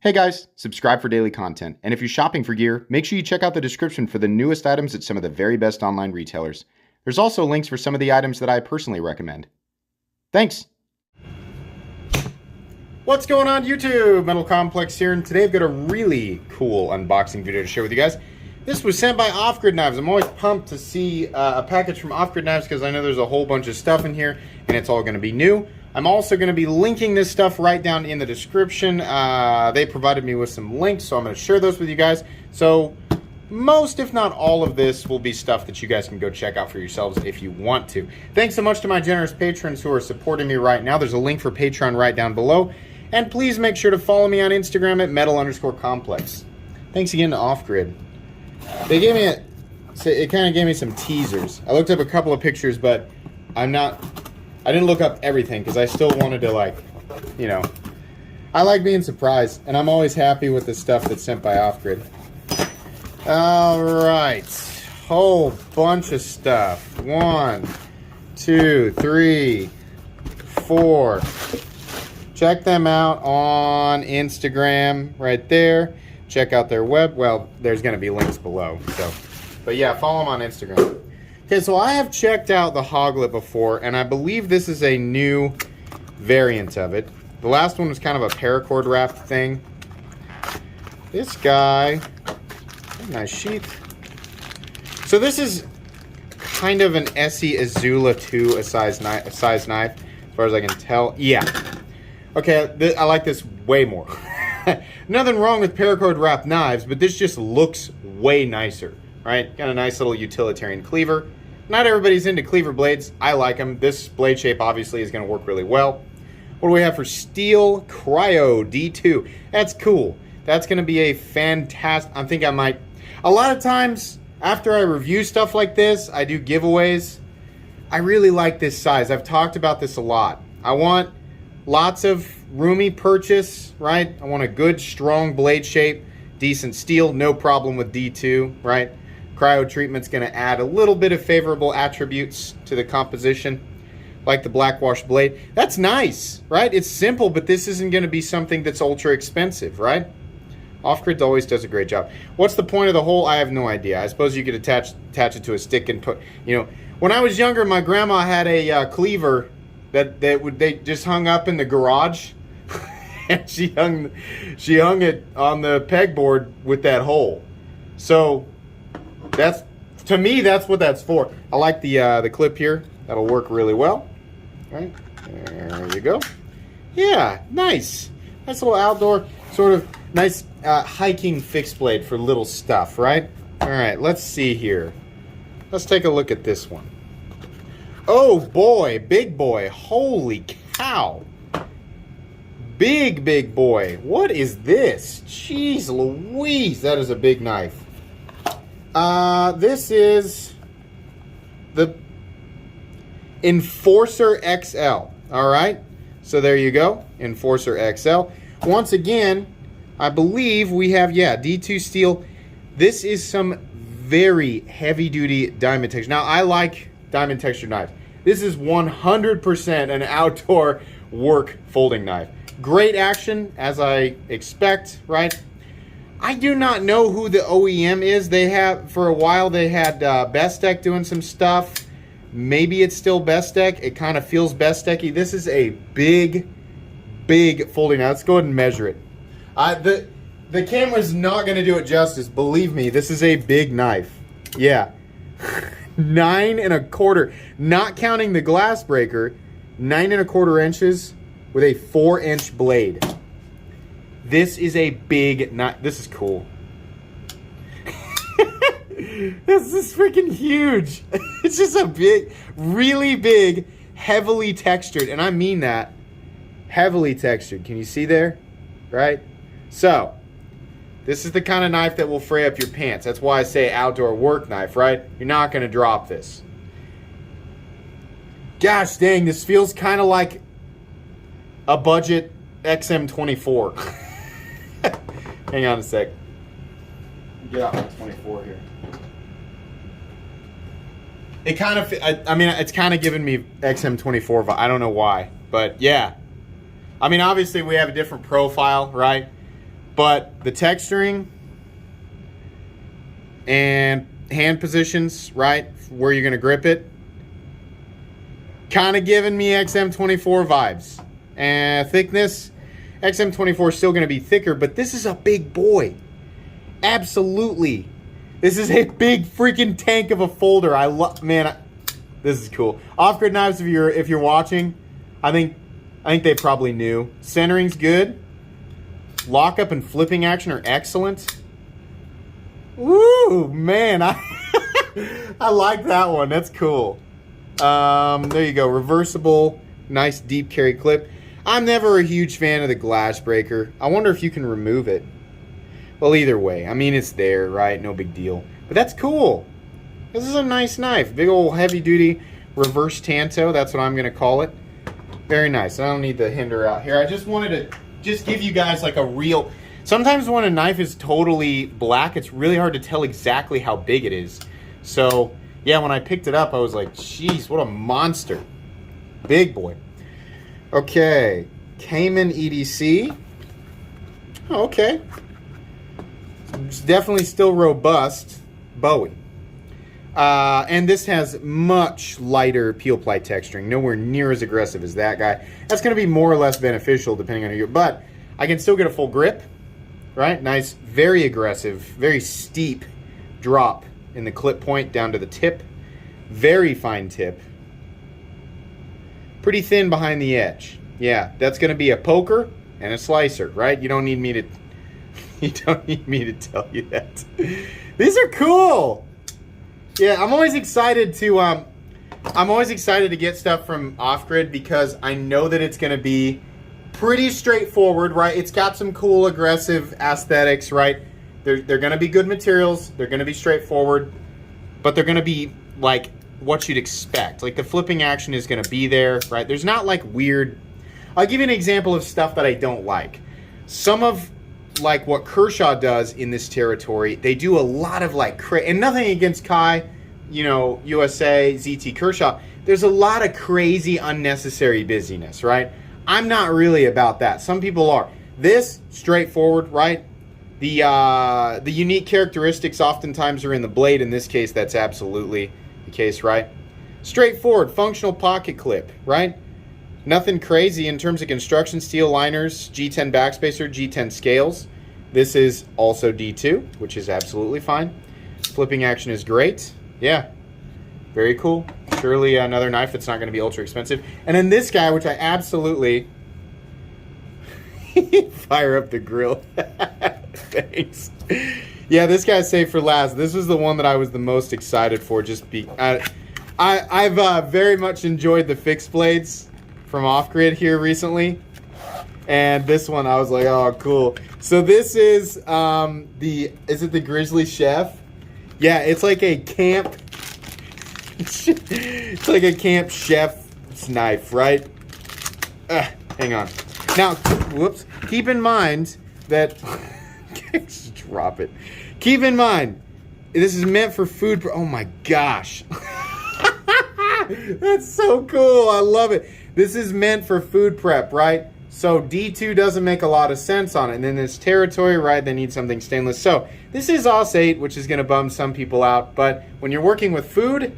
Hey guys, subscribe for daily content, and if you're shopping for gear, make sure you check out the description for the newest items at some of the very best online retailers. There's also links for some of the items that I personally recommend. Thanks! What's going on YouTube? Metal Complex here, and today I've got a really cool unboxing video to share with you guys. This was sent by Off Grid Knives. I'm always pumped to see a package from Off Grid Knives because I know there's a whole bunch of stuff in here, and it's all going to be new. I'm also going to be linking this stuff right down in the description. They provided me with some links, so I'm going to share those with you guys. So most, if not all of this, will be stuff that you guys can go check out for yourselves if you want to. Thanks so much to my generous patrons who are supporting me right now. There's a link for Patreon right down below. And please make sure to follow me on Instagram at metal_complex. Thanks again to Off Grid. They gave me it kind of gave me some teasers. I looked up a couple of pictures, but I didn't look up everything because I still wanted to, like, you know, I like being surprised, and I'm always happy with the stuff that's sent by Off Grid. All right, whole bunch of stuff. 1, 2, 3, 4. Check them out on Instagram right there. Check out their web. Well, there's going to be links below. So, but yeah, follow them on Instagram. Okay, so I have checked out the Hoglet before, and I believe this is a new variant of it. The last one was kind of a paracord wrap thing. This guy, nice sheath. So this is kind of an Essie Azula 2, a size knife, as far as I can tell. Yeah. Okay, I like this way more. Nothing wrong with paracord wrap knives, but this just looks way nicer, right? Got a nice little utilitarian cleaver. Not everybody's into cleaver blades. I like them. This blade shape obviously is going to work really well. What do we have for steel cryo D2? That's cool. That's going to be a fantastic. I think I might. A lot of times after I review stuff like this, I do giveaways. I really like this size. I've talked about this a lot. I want lots of roomy purchase, right? I want a good, strong blade shape, decent steel, no problem with D2, right? Cryo treatment's going to add a little bit of favorable attributes to the composition, like the blackwash blade. That's nice, right? It's simple, but this isn't going to be something that's ultra expensive, right? Off Grid always does a great job. What's the point of the hole? I have no idea. I suppose you could attach it to a stick and put, you know, when I was younger, my grandma had a cleaver that they just hung up in the garage, and she hung it on the pegboard with that hole. So that's, to me, that's what that's for. I like the clip here. That'll work really well. Right there you go. Yeah, nice little outdoor sort of nice hiking fixed blade for little stuff, right? All right, let's see here. Let's take a look at this one. Oh boy, big boy. Holy cow. Big boy. What is this? Jeez Louise, that is a big knife. This is the Enforcer XL. All right. So there you go. Enforcer XL. Once again, I believe we have, yeah, D2 steel. This is some very heavy duty diamond texture. Now, I like diamond textured knives. This is 100% an outdoor work folding knife. Great action, as I expect, right? I do not know who the OEM is. They have, for a while, they had Bestech doing some stuff. Maybe it's still Bestech. It kind of feels Bestech-y. This is a big folding knife. Let's go ahead and measure it. The camera's not going to do it justice. Believe me, this is a big knife. Yeah. 9 1/4, not counting the glass breaker, 9 1/4 inches with a 4-inch blade. This is a big knife. This is cool. This is freaking huge. It's just a big, really big, heavily textured, and I mean that, heavily textured. Can you see there? Right? So, this is the kind of knife that will fray up your pants. That's why I say outdoor work knife, right? You're not going to drop this. Gosh dang, this feels kind of like a budget XM24. Hang on a sec. Get out my 24 here. It kind of, I mean, it's kind of giving me XM24 vibe. I don't know why, but yeah. I mean, obviously we have a different profile, right? But the texturing and hand positions, right, where you're going to grip it, kind of giving me XM24 vibes. And thickness, XM24 is still going to be thicker, but this is a big boy. Absolutely. This is a big freaking tank of a folder. I love, man, this is cool. Off-grid knives, if you're watching, I think they probably knew. Centering's good. Lockup and flipping action are excellent. Woo, man, I like that one. That's cool. There you go. Reversible, nice deep carry clip. I'm never a huge fan of the glass breaker. I wonder if you can remove it. Well, either way, I mean, it's there, right? No big deal. But that's cool. This is a nice knife. Big old heavy-duty reverse tanto. That's what I'm going to call it. Very nice. I don't need the Hinderer out here. I just wanted to just give you guys like a real... Sometimes when a knife is totally black, it's really hard to tell exactly how big it is. So, yeah, when I picked it up, I was like, jeez, what a monster. Big boy. Okay. Cayman EDC. Oh, okay. It's definitely still robust. Bowie. And this has much lighter peel ply texturing. Nowhere near as aggressive as that guy. That's going to be more or less beneficial depending on who you're... But I can still get a full grip. Right? Nice, very aggressive, very steep drop in the clip point down to the tip. Very fine tip. Pretty thin behind the edge. Yeah, that's going to be a poker and a slicer, right? You don't need me to tell you that. These are cool. Yeah, I'm always excited to get stuff from Off-Grid because I know that it's going to be pretty straightforward, right? It's got some cool, aggressive aesthetics, right? They're going to be good materials. They're going to be straightforward, but they're going to be like what you'd expect. Like the flipping action is going to be there, right? There's not like weird... I'll give you an example of stuff that I don't like. Some of like what Kershaw does in this territory, they do a lot of like... And nothing against Kai, you know, USA, ZT Kershaw. There's a lot of crazy, unnecessary busyness, right? I'm not really about that. Some people are. This, straightforward, right? The unique characteristics oftentimes are in the blade. In this case, that's absolutely the case, right? Straightforward, functional pocket clip, right? Nothing crazy in terms of construction. Steel liners, G10 backspacer, G10 scales. This is also D2, which is absolutely fine. Flipping action is great. Yeah, very cool. Surely another knife that's not going to be ultra expensive. And then this guy, which I absolutely fire up the grill. Thanks. Yeah, this guy's saved for last. This was the one that I was the most excited for. I've very much enjoyed the fixed blades from Off-Grid here recently. And this one, I was like, oh, cool. So this is is it the Grizzly Chef? Yeah, it's like a camp... It's like a camp chef's knife, right? Hang on. Now, whoops. Keep in mind that... Just drop it. Keep in mind, this is meant for food... Oh my gosh. That's so cool. I love it. This is meant for food prep, right? So D2 doesn't make a lot of sense on it. And then this territory, right, they need something stainless. So this is AUS 8, which is going to bum some people out. But when you're working with food...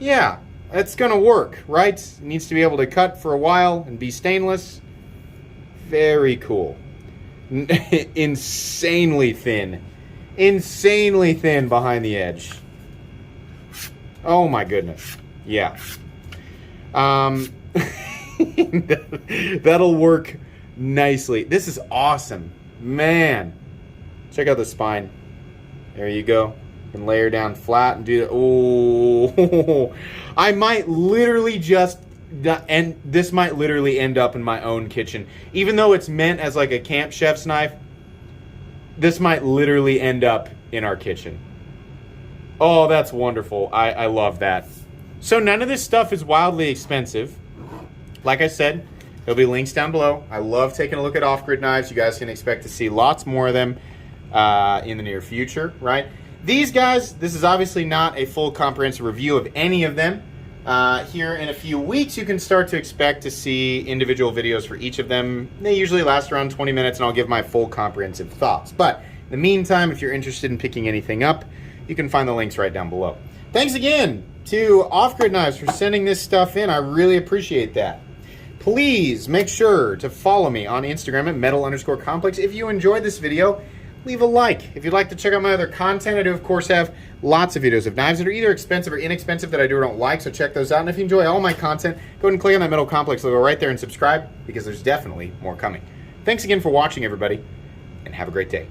Yeah, it's going to work, right? It needs to be able to cut for a while and be stainless. Very cool. Insanely thin. Insanely thin behind the edge. Oh my goodness. Yeah. That'll work nicely. This is awesome. Man. Check out the spine. There you go. And layer down flat and do that. Oh, I might literally just, and this might literally end up in my own kitchen. Even though it's meant as like a camp chef's knife, this might literally end up in our kitchen. Oh, that's wonderful. I love that. So none of this stuff is wildly expensive. Like I said, there'll be links down below. I love taking a look at off-grid knives. You guys can expect to see lots more of them in the near future, right? These guys, this is obviously not a full comprehensive review of any of them, Here in a few weeks, you can start to expect to see individual videos for each of them. They usually last around 20 minutes, and I'll give my full comprehensive thoughts. But in the meantime, if you're interested in picking anything up, you can find the links right down below. Thanks again to Off Grid Knives for sending this stuff in. I really appreciate that. Please make sure to follow me on Instagram at metal_complex. If you enjoyed this video, leave a like. If you'd like to check out my other content, I do, of course, have lots of videos of knives that are either expensive or inexpensive that I do or don't like, so check those out. And if you enjoy all my content, go ahead and click on that Metal Complex logo right there and subscribe, because there's definitely more coming. Thanks again for watching, everybody, and have a great day.